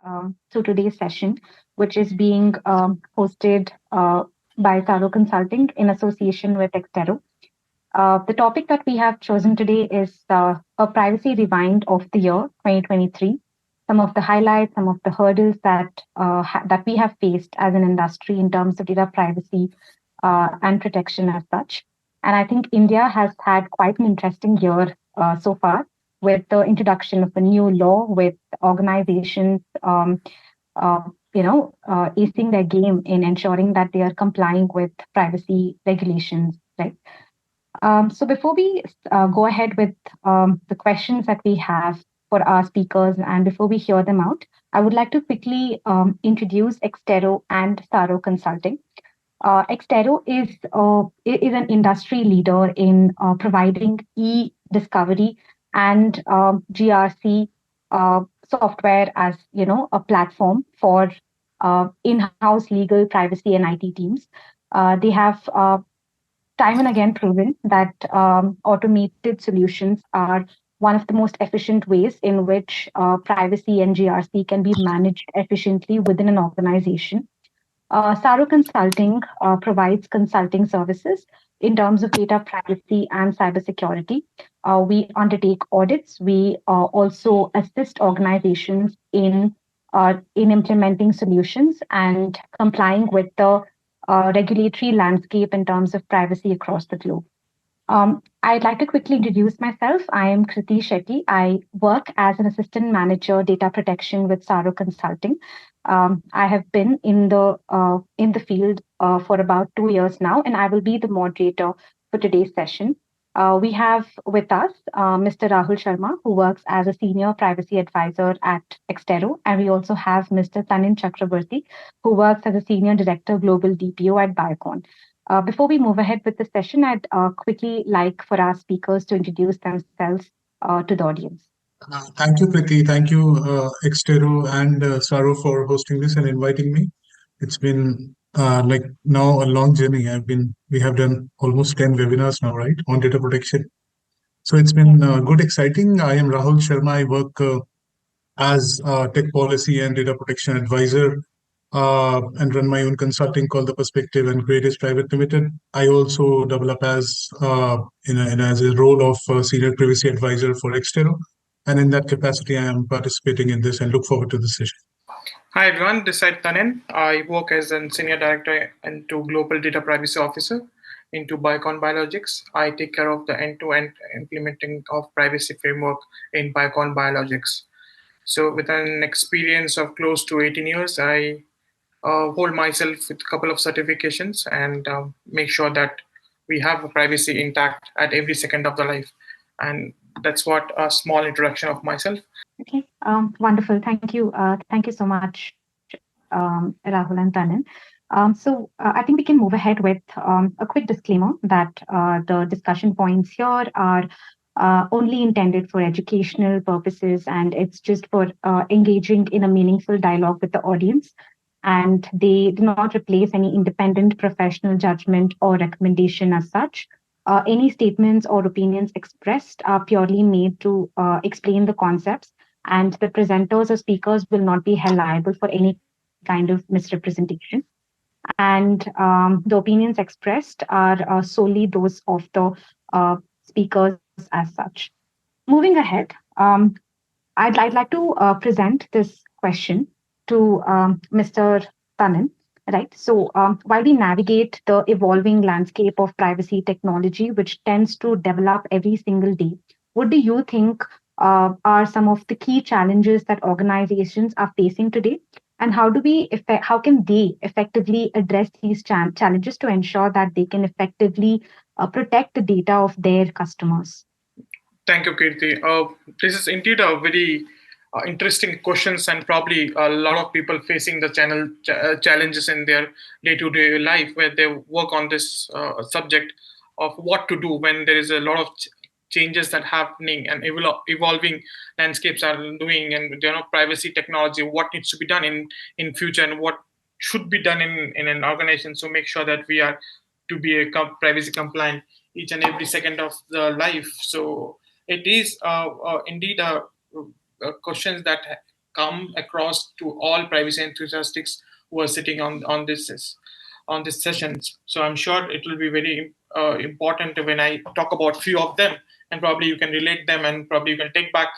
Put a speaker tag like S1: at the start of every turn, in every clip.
S1: to today's session, which is being hosted by Tsaaro Consulting in association with Exterro. The topic that we have chosen today is a privacy rewind of the year 2023. Some of the highlights, some of the hurdles that we have faced as an industry in terms of data privacy and protection as such. And I think India has had quite an interesting year so far with the introduction of a new law, with organizations, uh, acing their game in ensuring that they are complying with privacy regulations, right? So before we go ahead with the questions that we have for our speakers and before we hear them out, I would like to quickly introduce Exterro and Tsaaro Consulting. Exterro is an industry leader in providing e-discovery and GRC software as a platform for in-house legal, privacy, and IT teams. They have time and again proven that automated solutions are one of the most efficient ways in which privacy and GRC can be managed efficiently within an organization. Tsaaro Consulting provides consulting services in terms of data privacy and cybersecurity. We undertake audits. We also assist organizations in implementing solutions and complying with the regulatory landscape in terms of privacy across the globe. I'd like to quickly introduce myself. I am Kriti Shetty. I work as an assistant manager data protection with Tsaaro Consulting. I have been in the field for about 2 years now, and I will be the moderator for today's session. We have with us Mr. Rahul Sharma, who works as a senior privacy advisor at Exterro, and we also have Mr. Tanin Chakraborty, who works as a senior director global DPO at Biocon. Before we move ahead with the session, I'd quickly like for our speakers to introduce themselves to the audience.
S2: Thank you, Priti. Thank you, Exterro and Tsaaro for hosting this and inviting me. It's been like now a long journey. We have done almost 10 webinars now, right, on data protection. So it's been good, exciting. I am Rahul Sharma. I work as tech policy and data protection advisor and run my own consulting called The Perspective and Creatives Private Limited. I also develop as a role of senior privacy advisor for Exterro. And in that capacity, I am participating in this and look forward to the session.
S3: Hi everyone, this is Tanin. I work as a senior director and global data privacy officer into Biocon Biologics. I take care of the end-to-end implementing of privacy framework in Biocon Biologics. So with an experience of close to 18 years, I hold myself with a couple of certifications and make sure that we have privacy intact at every second of the life. And that's what a small introduction of myself.
S1: Okay, wonderful. Thank you. Thank you so much, Rahul and Tanin. I think we can move ahead with a quick disclaimer that the discussion points here are only intended for educational purposes and it's just for engaging in a meaningful dialogue with the audience. And they do not replace any independent professional judgment or recommendation as such. Any statements or opinions expressed are purely made to explain the concepts, and the presenters or speakers will not be held liable for any kind of misrepresentation. And the opinions expressed are solely those of the speakers as such. Moving ahead, I'd like to present this question to Mr. Tanin. Right. So while we navigate the evolving landscape of privacy technology, which tends to develop every single day, what do you think are some of the key challenges that organizations are facing today? And how can they effectively address these challenges to ensure that they can effectively protect the data of their customers?
S3: Thank you, Kirti. This is indeed a very interesting questions and probably a lot of people facing the challenges in their day-to-day life where they work on this subject of what to do when there is a lot of changes that happening and evolving landscapes are doing and privacy technology, what needs to be done in future and what should be done in an organization. So make sure that we are to be a privacy compliant each and every second of the life. So it is indeed questions that come across to all privacy enthusiasts who are sitting on this sessions. So I'm sure it will be very important when I talk about few of them, and probably you can relate them, and probably you can take back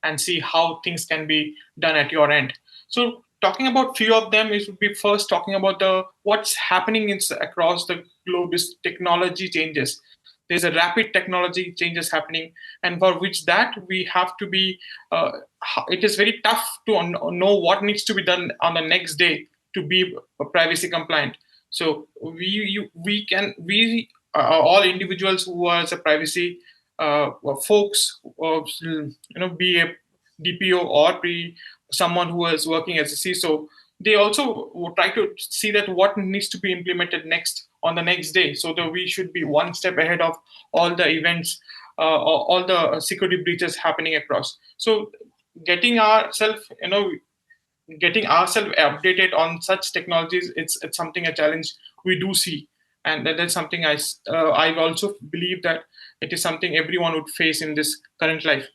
S3: and see how things can be done at your end. So talking about few of them is would be first talking about the what's happening across the globe is technology changes. There's a rapid technology changes happening, and for which that we have to be. It is very tough to know what needs to be done on the next day to be privacy compliant. So we all individuals who are as a privacy folks, be a DPO or be someone who is working as a CISO, they also will try to see that what needs to be implemented next on the next day, so that we should be one step ahead of all the events, all the security breaches happening across. So getting ourselves, getting ourselves updated on such technologies, it's something a challenge we do see, and that's something I also believe that it is something everyone would face in this current life.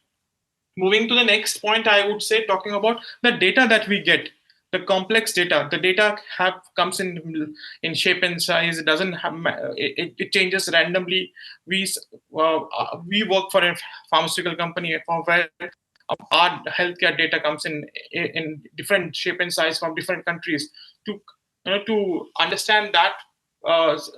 S3: Moving to the next point, I would say talking about the data that we get, the complex data. The data have comes in shape and size. It doesn't have it changes randomly. We work for a pharmaceutical company where our healthcare data comes in different shape and size from different countries. To understand that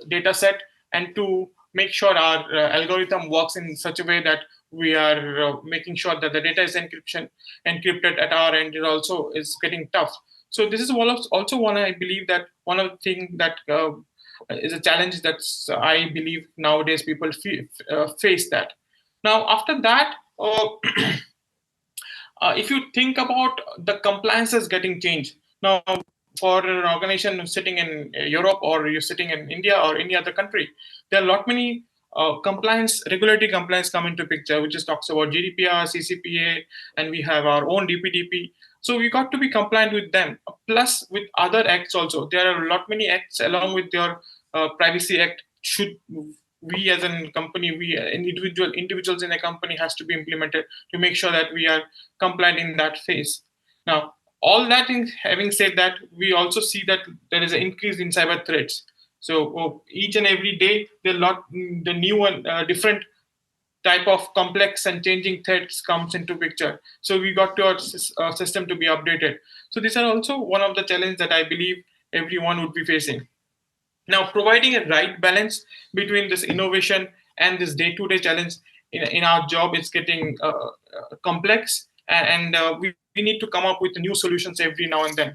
S3: data set, and to make sure our algorithm works in such a way that we are making sure that the data is encrypted at our end, it also is getting tough. So this is also one, I believe that one of the things that is a challenge that's I believe nowadays people face that. Now after that, if you think about the compliances getting changed now, for an organization sitting in Europe, or you're sitting in India or any other country, there are a lot many compliance, regulatory compliance come into picture, which is talks about GDPR, CCPA, and we have our own DPDP. So we got to be compliant with them, plus with other acts also. There are a lot many acts along with your Privacy Act. Should we as a company, we individuals in a company has to be implemented to make sure that we are compliant in that phase. Now, all that having said that, we also see that there is an increase in cyber threats. So each and every day, there are the new and different type of complex and changing threats comes into picture. So we got to our system to be updated. So these are also one of the challenges that I believe everyone would be facing. Now, providing a right balance between this innovation and this day-to-day challenge in our job is getting complex, and we need to come up with new solutions every now and then.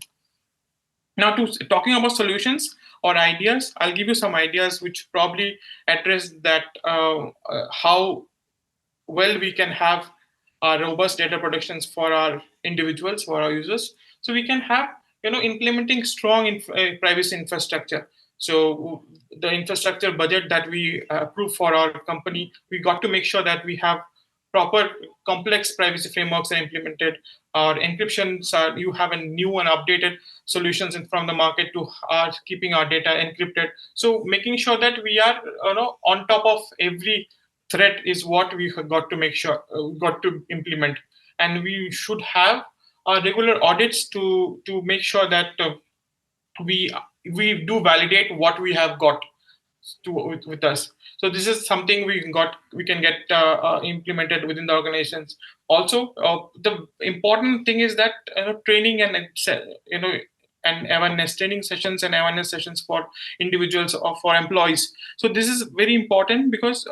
S3: Now, to talking about solutions or ideas, I'll give you some ideas which probably address that how well we can have robust data protections for our individuals, for our users. So we can have, implementing strong privacy infrastructure. So the infrastructure budget that we approve for our company, we got to make sure that we have proper complex privacy frameworks are implemented. Our encryptions are, you have a new and updated solutions from the market to are keeping our data encrypted. So making sure that we are, on top of every threat is what we have got to make sure, got to implement. And we should have regular audits to make sure that we we do validate what we have got with us. So this is something we can get implemented within the organizations. Also, the important thing is that training and and awareness training sessions and awareness sessions for individuals or for employees. So this is very important because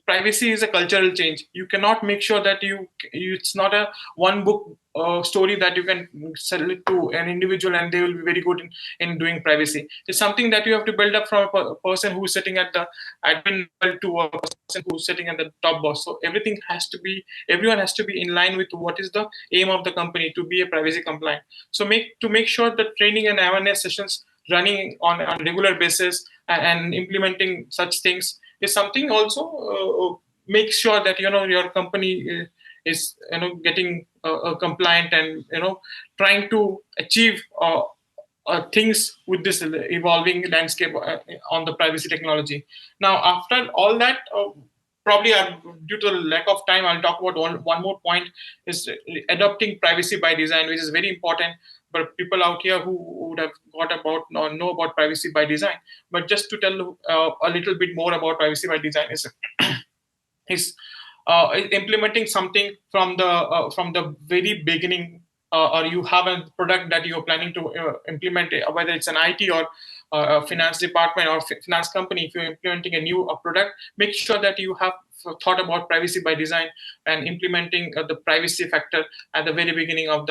S3: privacy is a cultural change. You cannot make sure that it's not a one book story that you can sell it to an individual and they will be very good in doing privacy. It's something that you have to build up from a person who's sitting at the admin level to a person who's sitting at the top boss. So everyone has to be in line with what is the aim of the company to be a privacy compliant. So make sure that training and awareness sessions running on a regular basis and implementing such things is something also make sure that your company is getting compliant and trying to achieve things with this evolving landscape on the privacy technology. Now after all that, probably due to the lack of time, I'll talk about one more point is adopting privacy by design, which is very important. But people out here who would have got about or know about privacy by design, but just to tell a little bit more about privacy by design is implementing something from the very beginning, or you have a product that you're planning to implement, whether it's an IT or a finance department or finance company. If you're implementing a new product, make sure that you have thought about privacy by design and implementing the privacy factor at the very beginning of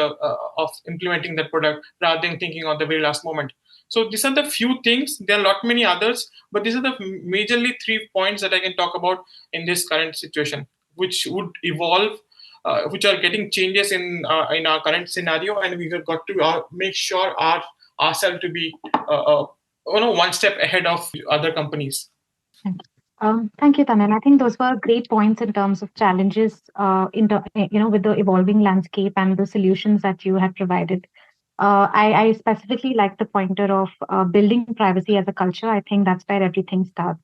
S3: implementing that product, rather than thinking on the very last moment. So these are the few things. There are a lot many others, but these are the majorly 3 points that I can talk about in this current situation, which would evolve, which are getting changes in our current scenario, and we have got to make sure ourselves to be one step ahead of other companies.
S1: Thank you, Tanan. I think those were great points in terms of challenges, with the evolving landscape and the solutions that you had provided. I specifically like the pointer of building privacy as a culture. I think that's where everything starts.